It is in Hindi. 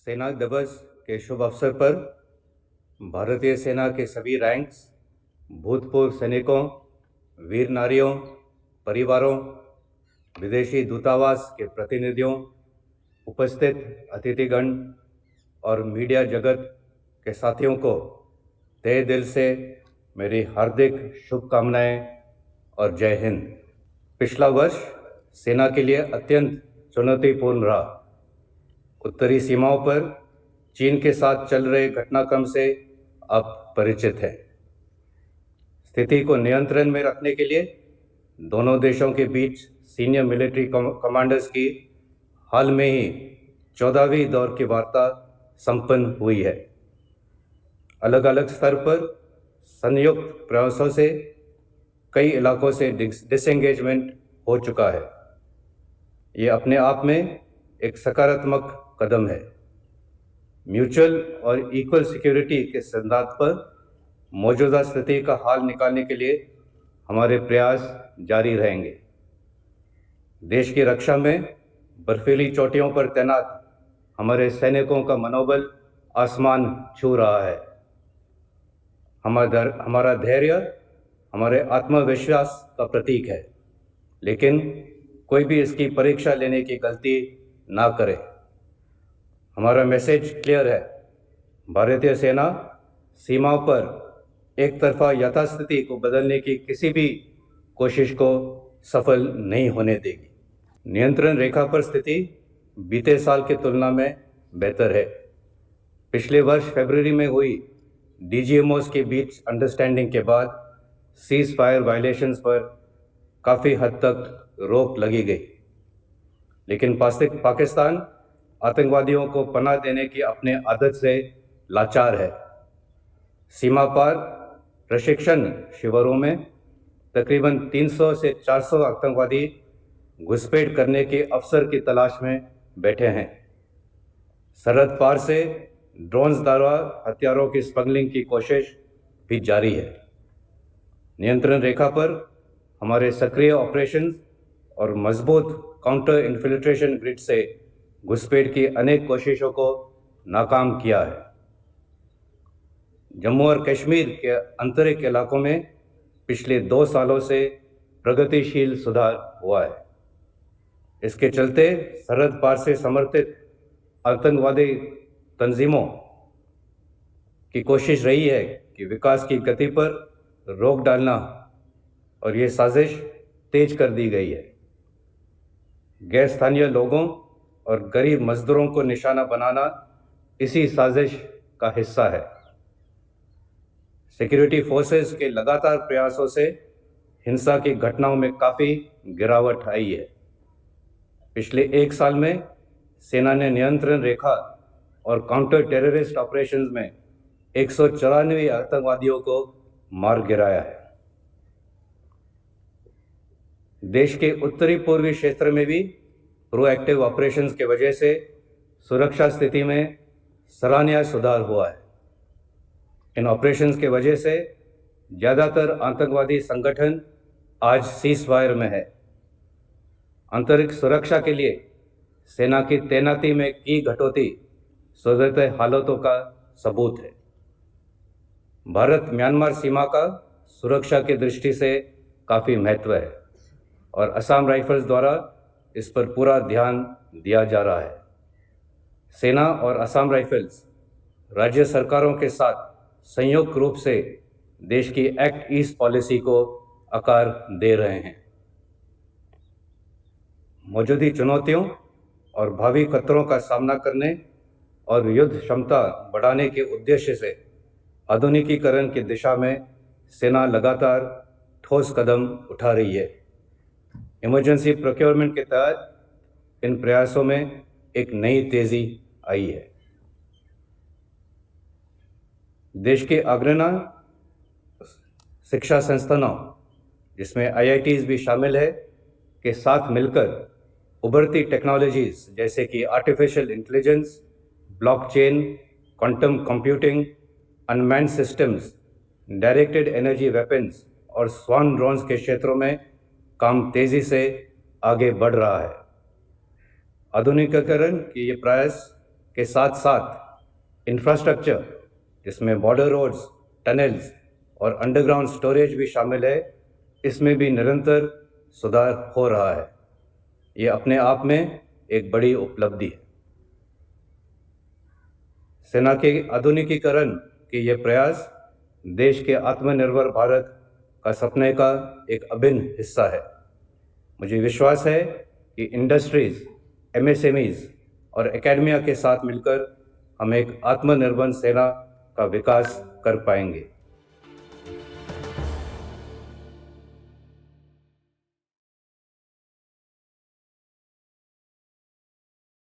सेना दिवस के शुभ अवसर पर भारतीय सेना के सभी रैंक्स, भूतपूर्व सैनिकों, वीर नारियों, परिवारों, विदेशी दूतावास के प्रतिनिधियों, उपस्थित अतिथिगण और मीडिया जगत के साथियों को तहे दिल से मेरी हार्दिक शुभकामनाएं और जय हिंद। पिछला वर्ष सेना के लिए अत्यंत चुनौतीपूर्ण रहा। उत्तरी सीमाओं पर चीन के साथ चल रहे घटनाक्रम से आप परिचित हैं। स्थिति को नियंत्रण में रखने के लिए दोनों देशों के बीच सीनियर मिलिट्री कमांडर्स की हाल में ही 14वीं दौर की वार्ता संपन्न हुई है। अलग अलग स्तर पर संयुक्त प्रयासों से कई इलाकों से डिसएंगेजमेंट हो चुका है। ये अपने आप में एक सकारात्मक कदम है। म्यूचुअल और इक्वल सिक्योरिटी के सिद्धांत पर मौजूदा स्थिति का हाल निकालने के लिए हमारे प्रयास जारी रहेंगे। देश की रक्षा में बर्फीली चोटियों पर तैनात हमारे सैनिकों का मनोबल आसमान छू रहा है। हमारा धैर्य हमारे आत्मविश्वास का प्रतीक है, लेकिन कोई भी इसकी परीक्षा लेने की गलती ना करे। हमारा मैसेज क्लियर है। भारतीय सेना सीमाओं पर एक तरफा यथास्थिति को बदलने की किसी भी कोशिश को सफल नहीं होने देगी। नियंत्रण रेखा पर स्थिति बीते साल की तुलना में बेहतर है। पिछले वर्ष फरवरी में हुई डीजीएमओस के बीच अंडरस्टैंडिंग के बाद सीज फायर वायलेशंस पर काफ़ी हद तक रोक लगी गई, लेकिन पाकिस्तान आतंकवादियों को पनाह देने की अपने आदत से लाचार है। सीमा पार प्रशिक्षण शिविरों में तकरीबन 300 से 400 आतंकवादी घुसपैठ करने के अवसर की तलाश में बैठे हैं। सरहद पार से ड्रोन्स द्वारा हथियारों की स्मगलिंग की कोशिश भी जारी है। नियंत्रण रेखा पर हमारे सक्रिय ऑपरेशंस और मजबूत काउंटर इन्फिल्ट्रेशन ग्रिड से घुसपैठ की अनेक कोशिशों को नाकाम किया है। जम्मू और कश्मीर के आंतरिक इलाकों में पिछले 2 सालों से प्रगतिशील सुधार हुआ है। इसके चलते सरहद पार से समर्थित आतंकवादी तंजीमों की कोशिश रही है कि विकास की गति पर रोक डालना, और ये साजिश तेज कर दी गई है। गैर स्थानीय लोगों और गरीब मजदूरों को निशाना बनाना इसी साजिश का हिस्सा है। सिक्योरिटी फोर्सेस के लगातार प्रयासों से हिंसा की घटनाओं में काफ़ी गिरावट आई है। पिछले 1 साल में सेना ने नियंत्रण रेखा और काउंटर टेररिस्ट ऑपरेशंस में 194 आतंकवादियों को मार गिराया है। देश के उत्तरी पूर्वी क्षेत्र में भी प्रोएक्टिव ऑपरेशंस के वजह से सुरक्षा स्थिति में सराहनीय सुधार हुआ है। इन ऑपरेशंस के वजह से ज़्यादातर आतंकवादी संगठन आज सीज फायर में है। आंतरिक सुरक्षा के लिए सेना की तैनाती में की कटौती सुधरते हालातों का सबूत है। भारत म्यांमार सीमा का सुरक्षा की दृष्टि से काफ़ी महत्व है और असम राइफल्स द्वारा इस पर पूरा ध्यान दिया जा रहा है। सेना और असम राइफल्स राज्य सरकारों के साथ संयुक्त रूप से देश की एक्ट ईस्ट पॉलिसी को आकार दे रहे हैं। मौजूदा चुनौतियों और भावी खतरों का सामना करने और युद्ध क्षमता बढ़ाने के उद्देश्य से आधुनिकीकरण की दिशा में सेना लगातार ठोस कदम उठा रही है। इमरजेंसी प्रोक्योरमेंट के तहत इन प्रयासों में एक नई तेज़ी आई है। देश के अग्रणी शिक्षा संस्थानों, जिसमें आईआईटीज़ भी शामिल है, के साथ मिलकर उभरती टेक्नोलॉजीज़ जैसे कि artificial intelligence, blockchain, quantum computing, unmanned systems, directed energy weapons और स्वान ड्रोन्स के क्षेत्रों में काम तेज़ी से आगे बढ़ रहा है। आधुनिकीकरण के ये प्रयास के साथ साथ इंफ्रास्ट्रक्चर, जिसमें बॉर्डर रोड्स, टनल्स और अंडरग्राउंड स्टोरेज भी शामिल है, इसमें भी निरंतर सुधार हो रहा है। ये अपने आप में एक बड़ी उपलब्धि है। सेना के आधुनिकीकरण के ये प्रयास देश के आत्मनिर्भर भारत का सपने का एक अभिन्न हिस्सा है। मुझे विश्वास है कि इंडस्ट्रीज, एमएसएमईज और एकेडमिया के साथ मिलकर हम एक आत्मनिर्भर सेना का विकास कर पाएंगे।